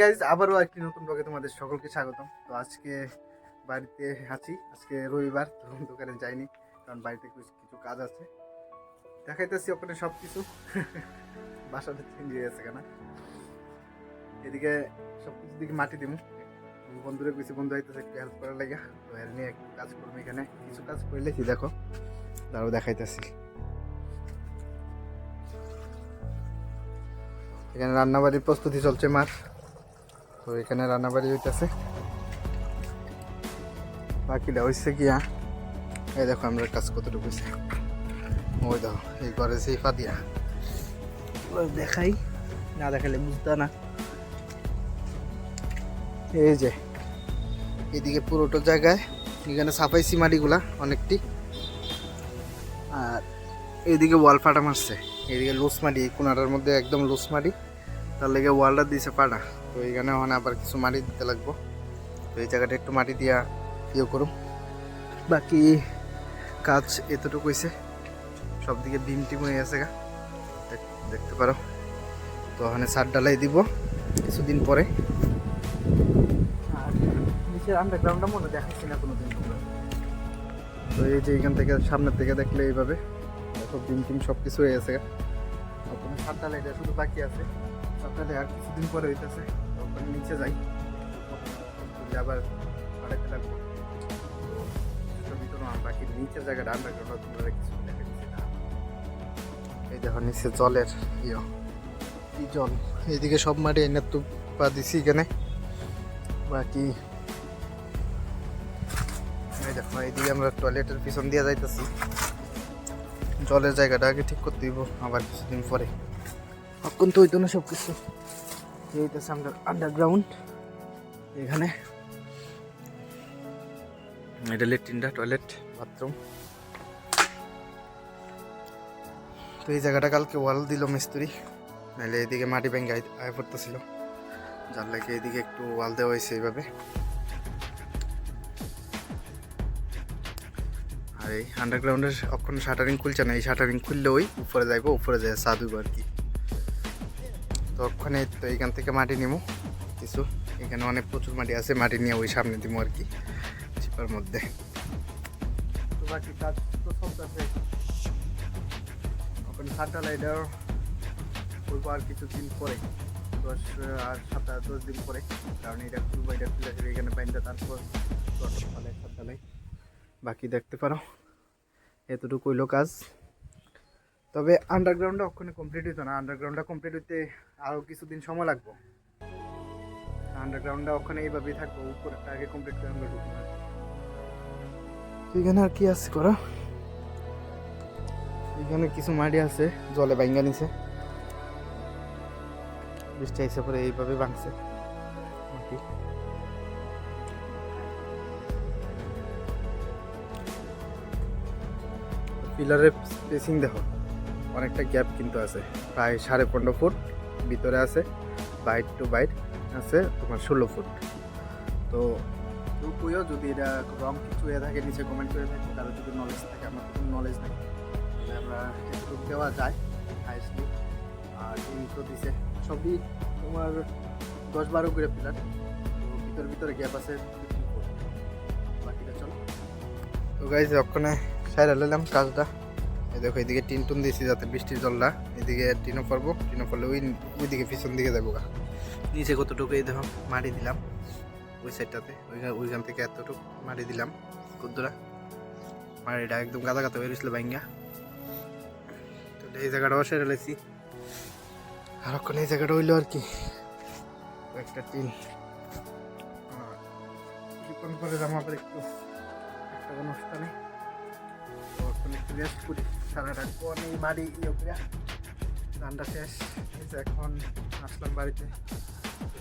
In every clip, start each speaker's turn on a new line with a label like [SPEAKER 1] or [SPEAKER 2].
[SPEAKER 1] Guys আবারও একটি নতুন ব্লগে তোমাদের সকলকে স্বাগতম। তো আজকে বাড়িতে আছি, আজকে রবিবার, তো দোকানে যাইনি কারণ বাড়িতে কিছু কাজ আছে। দেখাইতেছি ওখানে সব কিছু বাসাটা চেঞ্জ হয়ে গেছে কেন। এদিকে সব কিছু দিকে মাটি দিব, বন্ধুরা কিছু বন্ধু আইতেছে একটু হেল্প করার লাগে, তো এর নিয়ে একটু কাজ করবো। এখানে কিছু কাজ করলে কি দেখো, তারও দেখাইতেছি। এখানে রান্নাবাড়ির প্রস্তুতি চলছে মার, তো এখানে রান্নাবাড়ি হইতেছে। বাকিটা হয়েছে গিয়া এই দেখো আমরা কাজ কতটুকু হয়েছে, ওই দেখো এই ঘরে সেই ফাদিয়া দেখাই, না দেখালে বুঝতে না। এই যে এদিকে পুরোটা জায়গায় এখানে সাফাইছি মাটিগুলা অনেকটি, আর এইদিকে ওয়াল ফাটা মারছে, এইদিকে লুস মাটি, এই কোনাটার মধ্যে একদম লুস মাটি, তার লেগে ওয়ালটা দিয়েছে পাটা। তো এখানে ওখানে আবার কিছু মাটি দিতে লাগবো, তো এই জায়গাটা একটু মাটি দিয়া ইয়ে করুম। বাকি কাজ এতটুকু হয়েছে, সব দিকে বিম টিম হয়ে গেছে গা, দেখতে পারো। তো ওখানে সার ডালাই দিব কিছুদিন পরে। আর নিচের আন্ডারগ্রাউন্ডটা মনে দেখাচ্ছি না কোনোদিন। তো এই যে এখান থেকে সামনের থেকে দেখলে এইভাবে দেখো বিম টিম সব কিছু হয়ে গেছে গা। ওখানে সার ডালাইটা শুধু বাকি আছে, সার ডালাই আর কিছুদিন পরে হইতেছে। ওখানে নিচে যাই, আবার আড়াইতে লাগবো। বাকি নিচের জায়গাটা আন্ডারগ্রাউন্ড তোমরা কিছু দেখা দিচ্ছি না। এই দেখো নিচে জলের কি জল, এইদিকে সব মাটি এনে তো পা দিছি এখানে। বাকি এই দেখো এইদিকে আমরা টয়লেটের পিছন দিয়ে যাইতেছি, জলের জায়গাটা আগে ঠিক করতে দিব আবার কিছুদিন পরে। এখন তো হইতো না সব কিছু, এইটাছে আমরা আন্ডারগ্রাউন্ড। এখানে এটা লেট্রিনটা, টয়লেট, বাথরুম। তো এই জায়গাটা কালকে ওয়াল দিল মিস্ত্রি, নাহলে এদিকে মাটি ভেঙে আয় পড়তেছিল, যার লাগে এদিকে একটু ওয়াল দেওয়া হয়েছে এইভাবে। আর এই আন্ডারগ্রাউন্ডের ওখানে শাটারিং খুলছে না, এই শাটারিং খুললে ওই উপরে যাইবো, উপরে যায় সাধুব আর কি। তো ওখানে তো এইখান থেকে মাটি নিবো কিছু, এখানে অনেক প্রচুর মাটি আছে, মাটি নিয়ে ওই সামনে দিব আর কি চিপার মধ্যে। তো বাকি কাজ তো সব আছে, ওখানে সার ডালাইটাও করবো আর কিছুদিন পরে, 10 দিন পরে, কারণ এটা খুলবো, এটা খুলে এখানে বাইনটা তারপর ফলে সার ডালাই। বাকি দেখতে পারো এতটুকু হইলো কাজ। তবে আন্ডারগ্রাউন্ডটা ওখানে কমপ্লিট হইতো না, আন্ডারগ্রাউন্ডটা কমপ্লিট হইতে আরও কিছুদিন সময় লাগবো। আন্ডারগ্রাউন্ডটা ওখানে এইভাবেই থাকবো, উপরেরটা আগে কমপ্লিট করে আমরা ঢুকবো। এখানে আর কি আছে করা, এখানে কিছু মাটি আছে জলে ভাঙ্গা নিছে, বৃষ্টি আইসে পরে এইভাবে ভাঙছে মাটি। পিলারের স্পেসিং দেখো, অনেকটা গ্যাপ কিন্তু আছে, প্রায় 15.5 ফুট ভিতরে আছে, বাইট টু বাইট আছে তোমার 16 ফুট। তো তুইও যদি এটা রং কিছু হয়ে থাকে নিচে কমেন্ট করে থাকি, তার যদি নলেজ থাকে, আমার কোনো নলেজ নেই, তাহলে আমরা এটুকু দেওয়া যায় হাইস্টলি। আর ইন্ট্রো দিছে সবই তোমার 10-12 করে পিলার, তো ভিতরে গ্যাপ আছে। বাকিটা চলো। তো গাইজ ওখানে সাইড নিলাম কাজটা, এই দেখো এদিকে টিন টুন দিয়েছি যাতে বৃষ্টির জলটা এদিকে টিনও পড়বো, টিনও পড়লে ওইদিকে পিছন দিকে যাবো গা। নিচে কতটুকু এই দেখো মাটি দিলাম ওই সাইডটাতে, ওইখান থেকে এতটুকু মাটি দিলাম কুদ্দুরা, মাটিটা একদম গাদা গাদা বেরিয়েছিল ভাঙ্গা। তো এই জায়গাটাও সেরে লেছি, আর ওখানে এই জায়গাটা হইলো আর কি একটা টিন। কিছুক্ষণ পরে যাবো আবার একটু একটা অনুষ্ঠানে, তো এখন একটু রেস্ট করি সারাটা কোন এই বাড়ি ইয়ে করে রান্না শেষ। এখন আসলাম বাড়িতে,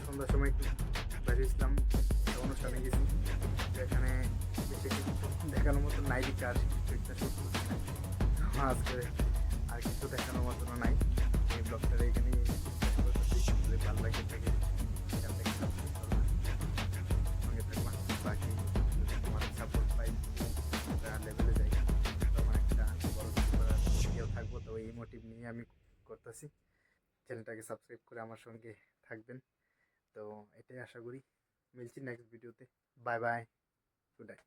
[SPEAKER 1] সন্ধ্যার সময় একটু বেরিয়েছিলাম, অনুষ্ঠানে গেছি, এখানে বেশি কিছু দেখানোর মতো নাই দিকে, আর আজকে আর কিছু দেখানোর মতন নাই। এই ব্লগটা এখানে ভালো লাগে থাকে, সঙ্গে থাকবা। বাকি তোমার সাপোর্ট পাই লেভেলে যাই, তখন একটা বড় কেউ থাকবো, তো এই মোটিভ নিয়ে আমি করতেছি। চ্যানেলটাকে সাবস্ক্রাইব করে আমার সঙ্গে থাকবেন। তো এটাই আশা করি, মিলছি নেক্সট ভিডিওতে। Bye bye, good night.